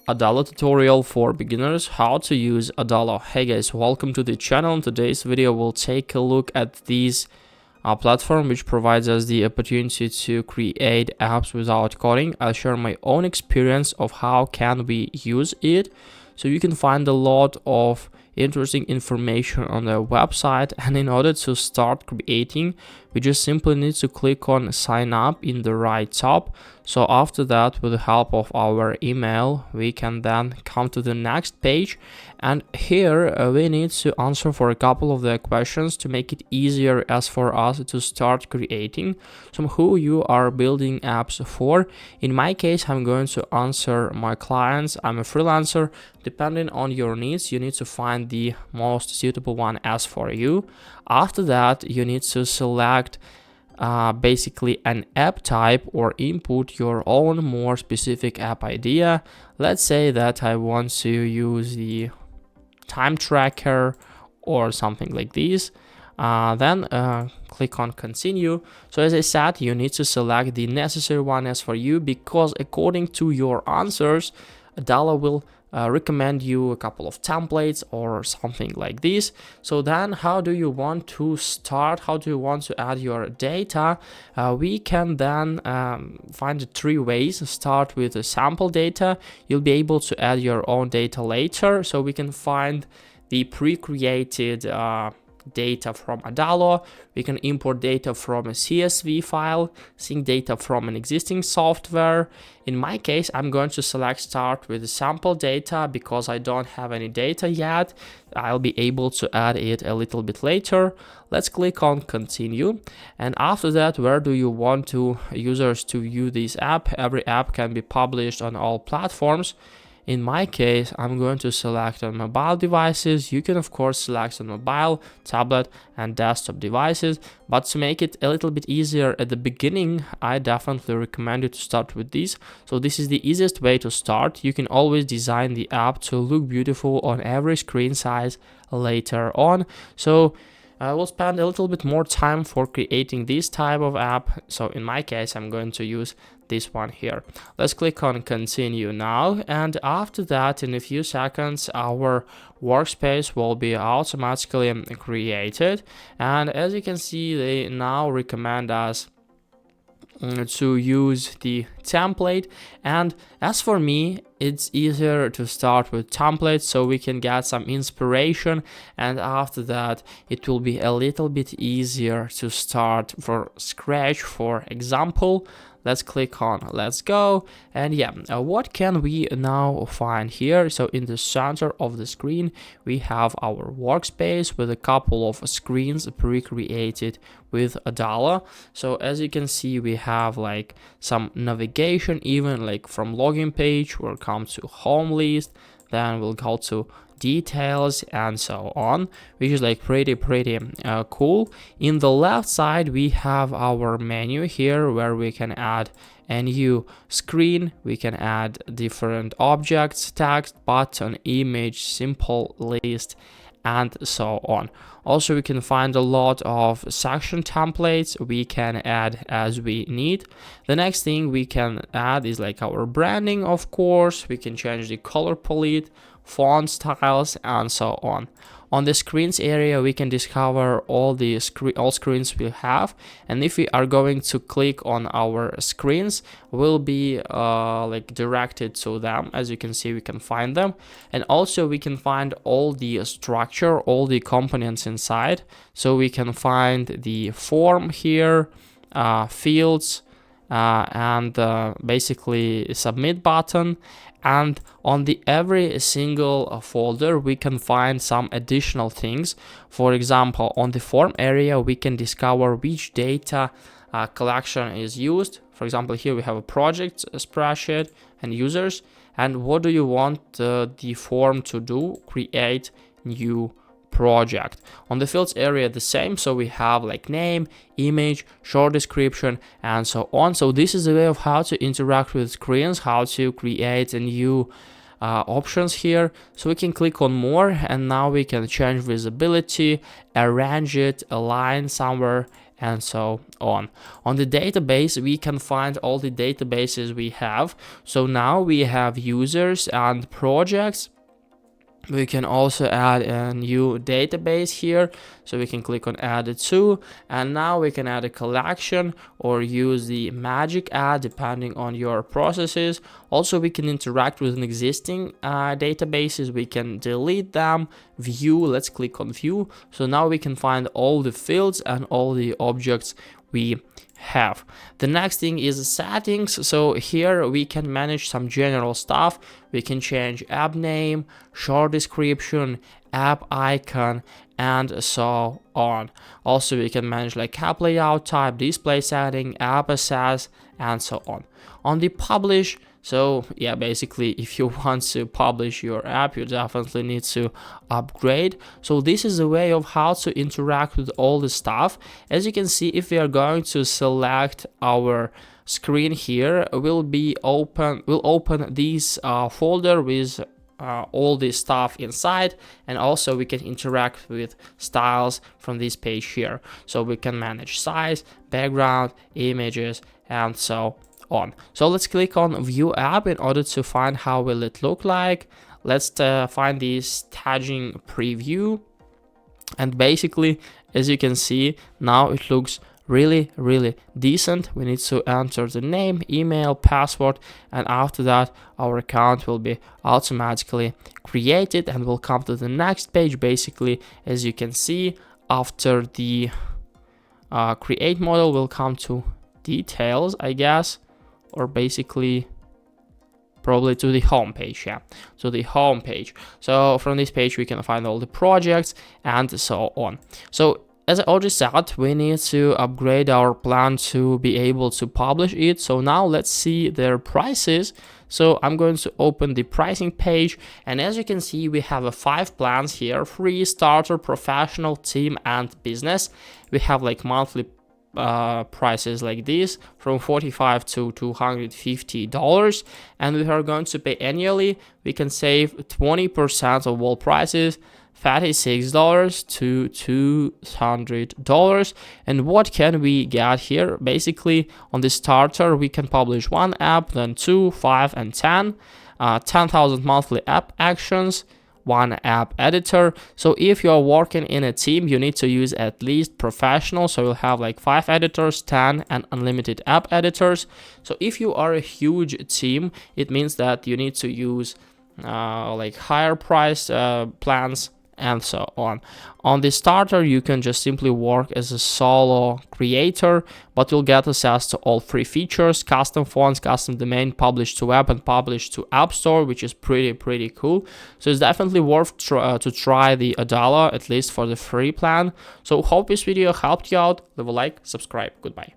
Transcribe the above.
Adalo tutorial for beginners, how to use Adalo. Hey guys, welcome to the channel. In today's video we'll take a look at this platform which provides us the opportunity to create apps without coding. I'll share my own experience of how can we use it. So you can find a lot of interesting information on the website, and in order to start creating, we just simply need to click on sign up in the right top. So after that, with the help of our email, we can then come to the next page, and here we need to answer for a couple of the questions to make it easier as for us to start creating. So who you are building apps for. In my case, I'm going to answer my clients. I'm a freelancer. Depending on your needs, you need to find the most suitable one as for you. After that, you need to select basically an app type or input your own more specific app idea. Let's say that I want to use the time tracker or something like this. Then click on continue. So as I said, you need to select the necessary one as for you, because according to your answers, Adalo will recommend you a couple of templates or something like this. So then how do you want to start? How do you want to add your data? We can then find 3 ways. Start with the sample data. You'll be able to add your own data later. So we can find the pre-created data from Adalo. We can import data from a CSV file, sync data from an existing software. In my case, I'm going to start with the sample data because I don't have any data yet. I'll be able to add it a little bit later. Let's click on continue. And after that, where do you want users to view this app? Every app can be published on all platforms. In my case, I'm going to select on mobile devices. You can of course select on mobile, tablet and desktop devices, but to make it a little bit easier at the beginning, I definitely recommend you to start with this. So this is the easiest way to start. You can always design the app to look beautiful on every screen size later on. So I will spend a little bit more time for creating this type of app. So in my case, I'm going to use this one here. Let's click on continue now, and after that, in a few seconds, our workspace will be automatically created. And as you can see, they now recommend us to use the template, and as for me, it's easier to start with templates so we can get some inspiration, and after that it will be a little bit easier to start from scratch. For example, let's click on let's go, and yeah, what can we now find here? So in the center of the screen we have our workspace with a couple of screens pre-created with Adalo. So as you can see, we have like some navigation, even like from login page, we'll come to home list, then we'll go to details and so on, which is like pretty cool. In the left side we have our menu here where we can add a new screen, we can add different objects, text, button, image, simple list and so on. Also, we can find a lot of section templates we can add as we need. The next thing we can add is like our branding, of course. We can change the color palette, font styles and so on. On the screens area, we can discover all screens we have, and if we are going to click on our screens, we'll be like directed to them. As you can see, we can find them, and also we can find all the structure, all the components inside. So we can find the form here, fields, and basically submit button. And on the every single folder we can find some additional things. For example, on the form area we can discover which data collection is used. For example, here we have a project, a spreadsheet and users, and what do you want the form to do? Create new project. On the fields area the same, so we have like name, image, short description and so on. So this is a way of how to interact with screens, how to create a new options here. So we can click on more, and now we can change visibility, arrange it, align somewhere and so on. On the database, we can find all the databases we have. So now we have users and projects. We can also add a new database here, so we can click on add it to, and now we can add a collection or use the magic add depending on your processes. Also, we can interact with an existing databases. We can delete them, view, let's click on view. So now we can find all the fields and all the objects we have. The next thing is settings. So here we can manage some general stuff. We can change app name, short description, app icon, and so on. Also, we can manage like app layout type, display setting, app access, and so on. On the publish, so yeah, basically if you want to publish your app, you definitely need to upgrade. So this is a way of how to interact with all the stuff. As you can see, if we are going to select our screen here, we'll open this folder with all this stuff inside, and also we can interact with styles from this page here. So we can manage size, background, images, and so on. So let's click on view app in order to find how will it look like. Let's find this tagging preview, and basically, as you can see, now it looks really decent. We need to enter the name, email, password, and after that our account will be automatically created, and we'll come to the next page. Basically, as you can see, after the create model, we'll come to details, I guess, or basically probably to the home page. Yeah, to the home page. So from this page we can find all the projects and so on. So as I already said, we need to upgrade our plan to be able to publish it. So now let's see their prices. So I'm going to open the pricing page, and as you can see, we have 5 plans here: free, starter, professional, team, and business. We have like monthly prices like this from $45 to $250, and we are going to pay annually. We can save 20% of all prices, $36 to $200. And what can we get here? Basically, on the starter, we can publish 1 app, then 2, 5, and 10. 10,000 monthly app actions, 1 app editor. So if you're working in a team, you need to use at least professional. So you'll have like 5 editors, 10, and unlimited app editors. So if you are a huge team, it means that you need to use like higher price plans, and so on. On the starter, you can just simply work as a solo creator, but you'll get access to all free features: custom fonts, custom domain, publish to web, and publish to app store, which is pretty cool. So it's definitely worth to try the Adalo, at least for the free plan. So hope this video helped you out. Leave a like, subscribe. Goodbye.